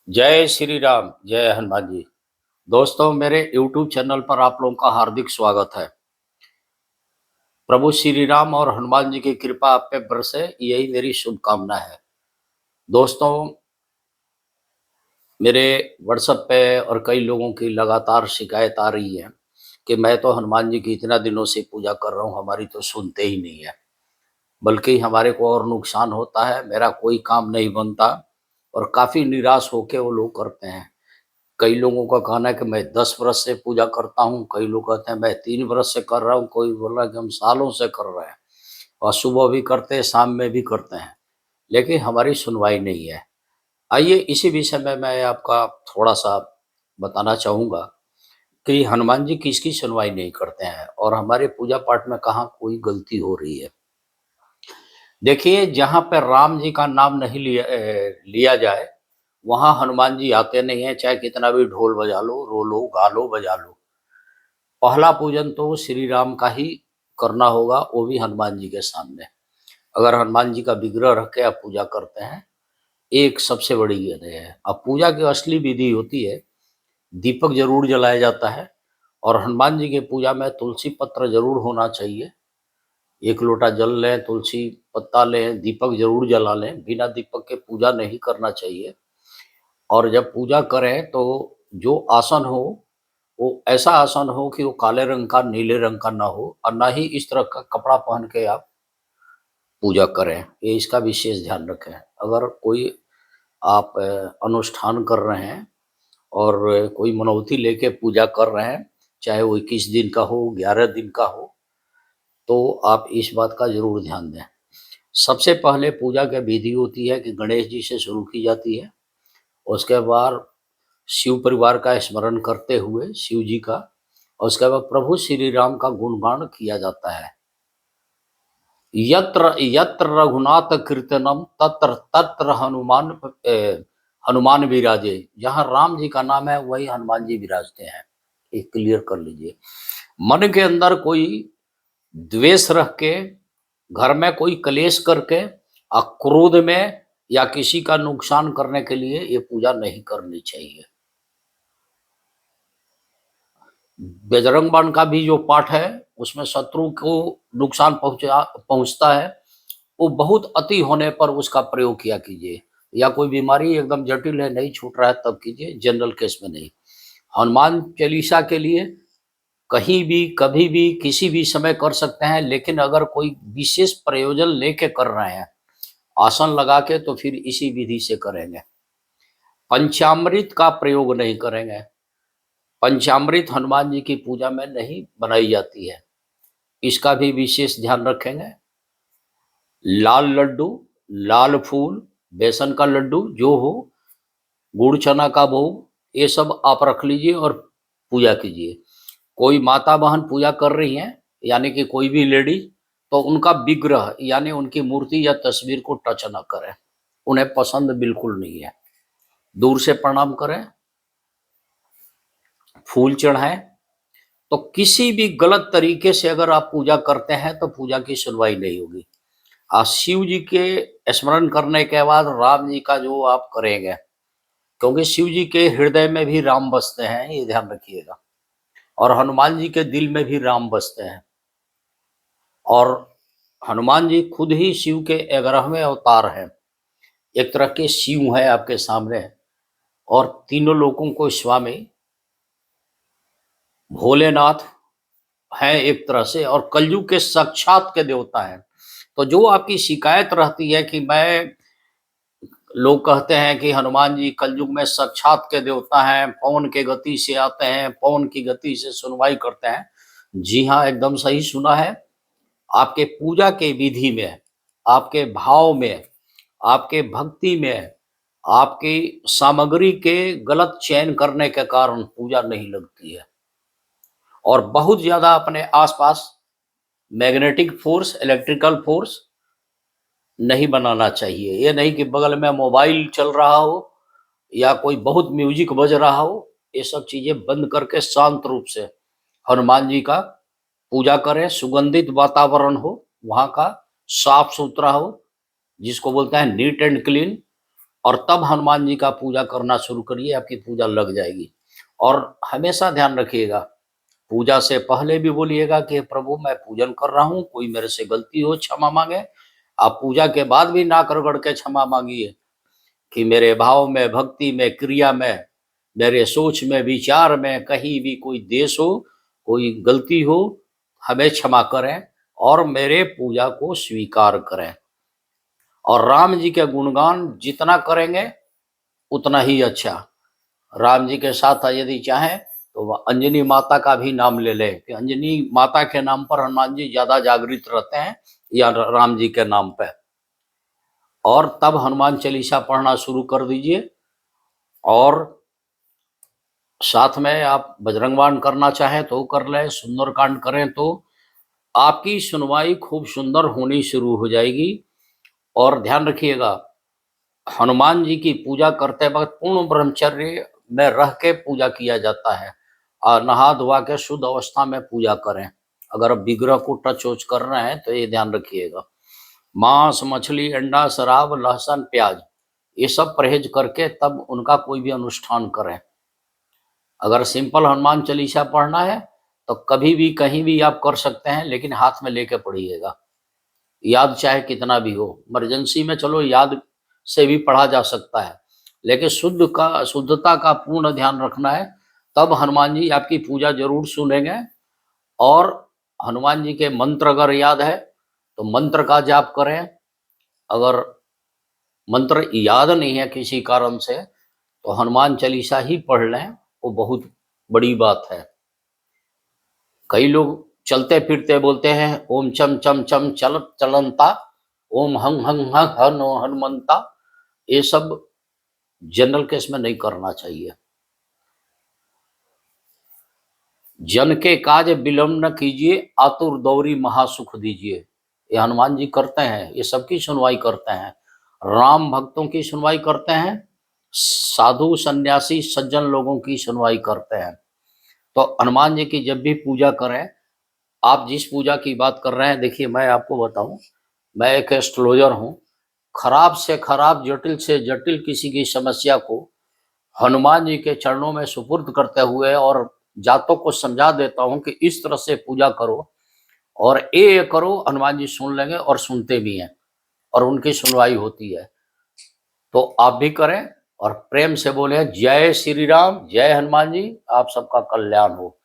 जय श्री राम, जय हनुमान जी। दोस्तों, मेरे यूट्यूब चैनल पर आप लोगों का हार्दिक स्वागत है। प्रभु श्री राम और हनुमान जी की कृपा आप पे बरसे, यही मेरी शुभकामना है। दोस्तों, मेरे व्हाट्सएप पे और कई लोगों की लगातार शिकायत आ रही है कि मैं तो हनुमान जी की इतना दिनों से पूजा कर रहा हूँ, हमारी तो सुनते ही नहीं है। बल्कि हमारे को और नुकसान होता है, मेरा कोई काम नहीं बनता और काफ़ी निराश होके वो लोग करते हैं। कई लोगों का कहना है कि मैं 10 वर्ष से पूजा करता हूँ, कई लोग कहते हैं मैं 3 वर्ष से कर रहा हूँ, कोई बोल रहा है कि हम सालों से कर रहे हैं और सुबह भी करते हैं, शाम में भी करते हैं, लेकिन हमारी सुनवाई नहीं है। आइए इसी विषय में मैं आपका थोड़ा-सा बताना चाहूँगा कि हनुमान जी किसकी सुनवाई नहीं करते हैं और हमारे पूजा-पाठ में कहाँ कोई गलती हो रही है। देखिए, जहाँ पे राम जी का नाम नहीं लिया जाए, वहाँ हनुमान जी आते नहीं हैं, चाहे कितना भी ढोल बजा लो, रो लो, गा लो, बजा लो। पहला पूजन तो श्री राम का ही करना होगा, वो भी हनुमान जी के सामने। अगर हनुमान जी का विग्रह रख के आप पूजा करते हैं, एक सबसे बड़ी ये है। अब पूजा की असली विधि होती है, दीपक ज़रूर जलाया जाता है और हनुमान जी की पूजा में तुलसी पत्र ज़रूर होना चाहिए। 1 लोटा जल लें, तुलसी पत्ता लें, दीपक ज़रूर जला लें, बिना दीपक के पूजा नहीं करना चाहिए। और जब पूजा करें तो जो आसन हो, वो ऐसा आसन हो कि वो काले रंग का, नीले रंग का ना हो और ना ही इस तरह का कपड़ा पहन के आप पूजा करें, ये इसका विशेष ध्यान रखें। अगर कोई आप अनुष्ठान कर रहे हैं और कोई मनौती लेके पूजा कर रहे हैं, चाहे वो 21 दिन का हो, 11 दिन का हो, तो आप इस बात का ज़रूर ध्यान दें। सबसे पहले पूजा की विधि होती है कि गणेश जी से शुरू की जाती है, उसके बाद शिव परिवार का स्मरण करते हुए शिव जी का, और उसके बाद प्रभु श्री राम का गुणगान किया जाता है। यत्र यत्र रघुनाथ कीर्तनम तत्र तत्र हनुमान विराजे। जहाँ राम जी का नाम है वही हनुमान जी विराजते हैं। ये क्लियर कर लीजिए। मन के अंदर कोई द्वेष रख के, घर में कोई कलेश करके, क्रोध में या किसी का नुकसान करने के लिए ये पूजा नहीं करनी चाहिए। बजरंग बाण का भी जो पाठ है, उसमें शत्रु को नुकसान पहुंचता है, वो बहुत अति होने पर उसका प्रयोग किया कीजिए। या कोई बीमारी एकदम जटिल है, नहीं छूट रहा है, तब कीजिए, जनरल केस में नहीं। हनुमान चालीसा के लिए कहीं भी, कभी भी, किसी भी समय कर सकते हैं, लेकिन अगर कोई विशेष प्रयोजन लेके कर रहे हैं, आसन लगा के, तो फिर इसी विधि से करेंगे। पंचामृत का प्रयोग नहीं करेंगे। पंचामृत हनुमान जी की पूजा में नहीं बनाई जाती है, इसका भी विशेष ध्यान रखेंगे। लाल लड्डू, लाल फूल, बेसन का लड्डू जो हो, गुड़ चना का भोग, ये सब आप रख लीजिए और पूजा कीजिए। कोई माता बहन पूजा कर रही हैं, यानी कि कोई भी लेडीज, तो उनका विग्रह यानी उनकी मूर्ति या तस्वीर को टच ना करें, उन्हें पसंद बिल्कुल नहीं है। दूर से प्रणाम करें, फूल चढ़ाएं। तो किसी भी गलत तरीके से अगर आप पूजा करते हैं तो पूजा की सुनवाई नहीं होगी। शिव जी के स्मरण करने के बाद राम जी का जो आप करेंगे, क्योंकि शिव जी के हृदय में भी राम बसते हैं, ये ध्यान रखिएगा, और हनुमान जी के दिल में भी राम बसते हैं। और हनुमान जी खुद ही शिव के 11वें अवतार हैं। एक तरह के शिव हैं आपके सामने, और तीनों लोगों को स्वामी भोलेनाथ हैं एक तरह से, और कलयुग के साक्षात के देवता हैं। तो जो आपकी शिकायत रहती है कि मैं, लोग कहते हैं कि हनुमान जी कलयुग में साक्षात के देवता हैं, पवन के गति से आते हैं, पवन की गति से सुनवाई करते हैं। जी हाँ, एकदम सही सुना है। आपके पूजा के विधि में, आपके भाव में, आपके भक्ति में, आपकी सामग्री के गलत चयन करने के कारण पूजा नहीं लगती है। और बहुत ज़्यादा अपने आसपास मैग्नेटिक फोर्स, इलेक्ट्रिकल फोर्स नहीं बनाना चाहिए। ये नहीं कि बगल में मोबाइल चल रहा हो या कोई बहुत म्यूजिक बज रहा हो, ये सब चीज़ें बंद करके शांत रूप से हनुमान जी का पूजा करें। सुगंधित वातावरण हो, वहाँ का साफ सुथरा हो, जिसको बोलते हैं नीट एंड क्लीन, और तब हनुमान जी का पूजा करना शुरू करिए, आपकी पूजा लग जाएगी। और हमेशा ध्यान रखिएगा, पूजा से पहले भी बोलिएगा कि प्रभु मैं पूजन कर रहा हूँ, कोई मेरे से गलती हो क्षमा मांगे। आप पूजा के बाद भी नाक रगड़ के क्षमा मांगिए कि मेरे भाव में, भक्ति में, क्रिया में, मेरे सोच में, विचार में कहीं भी कोई देश हो, कोई गलती हो, हमें क्षमा करें और मेरे पूजा को स्वीकार करें। और राम जी के गुणगान जितना करेंगे उतना ही अच्छा। राम जी के साथ यदि चाहें तो वह अंजनी माता का भी नाम ले लें कि अंजनी माता के नाम पर हनुमान जी ज्यादा जागृत रहते हैं या राम जी के नाम पे। और तब हनुमान चालीसा पढ़ना शुरू कर दीजिए। और साथ में आप बजरंगबाण करना चाहें तो कर लें, सुंदरकांड करें तो आपकी सुनवाई खूब सुंदर होनी शुरू हो जाएगी। और ध्यान रखिएगा, हनुमान जी की पूजा करते वक्त पूर्ण ब्रह्मचर्य में रह के पूजा किया जाता है और नहा धोवा के शुद्ध अवस्था में पूजा करें। अगर आप विग्रह को टच वच कर रहे हैं तो ये ध्यान रखिएगा। मांस, मछली, अंडा, शराब, लहसुन, प्याज, ये सब परहेज करके तब उनका कोई भी अनुष्ठान करें। अगर सिंपल हनुमान चालीसा पढ़ना है तो कभी भी कहीं भी आप कर सकते हैं, लेकिन हाथ में लेके पढ़िएगा। याद चाहे कितना भी हो, इमरजेंसी में चलो याद से भी पढ़ा जा सकता है, लेकिन शुद्धता का पूर्ण ध्यान रखना है। तब हनुमान जी आपकी पूजा जरूर सुनेंगे। और हनुमान जी के मंत्र अगर याद है तो मंत्र का जाप करें। अगर मंत्र याद नहीं है किसी कारण से तो हनुमान चालीसा ही पढ़ लें, वो बहुत बड़ी बात है। कई लोग चलते फिरते बोलते हैं ओम चम चम चम चल चलंता, ओम हंग हंग हंग हनो हनुमंता। ये सब जनरल केस में नहीं करना चाहिए। जन के काज विलंब न कीजिए, आतुर दौरी महासुख दीजिए। ये हनुमान जी करते हैं, ये सबकी सुनवाई करते हैं। राम भक्तों की सुनवाई करते हैं, साधु सन्यासी सज्जन लोगों की सुनवाई करते हैं। तो हनुमान जी की जब भी पूजा करें, आप जिस पूजा की बात कर रहे हैं, देखिए मैं आपको बताऊं, मैं एक एस्ट्रोलॉजर हूं। खराब से खराब, जटिल से जटिल किसी की समस्या को हनुमान जी के चरणों में सुपुर्द करते हुए और जातों को समझा देता हूं कि इस तरह से पूजा करो और ये करो, हनुमान जी सुन लेंगे और सुनते भी हैं और उनकी सुनवाई होती है। तो आप भी करें और प्रेम से बोले जय श्री राम, जय हनुमान जी, आप सबका कल्याण हो।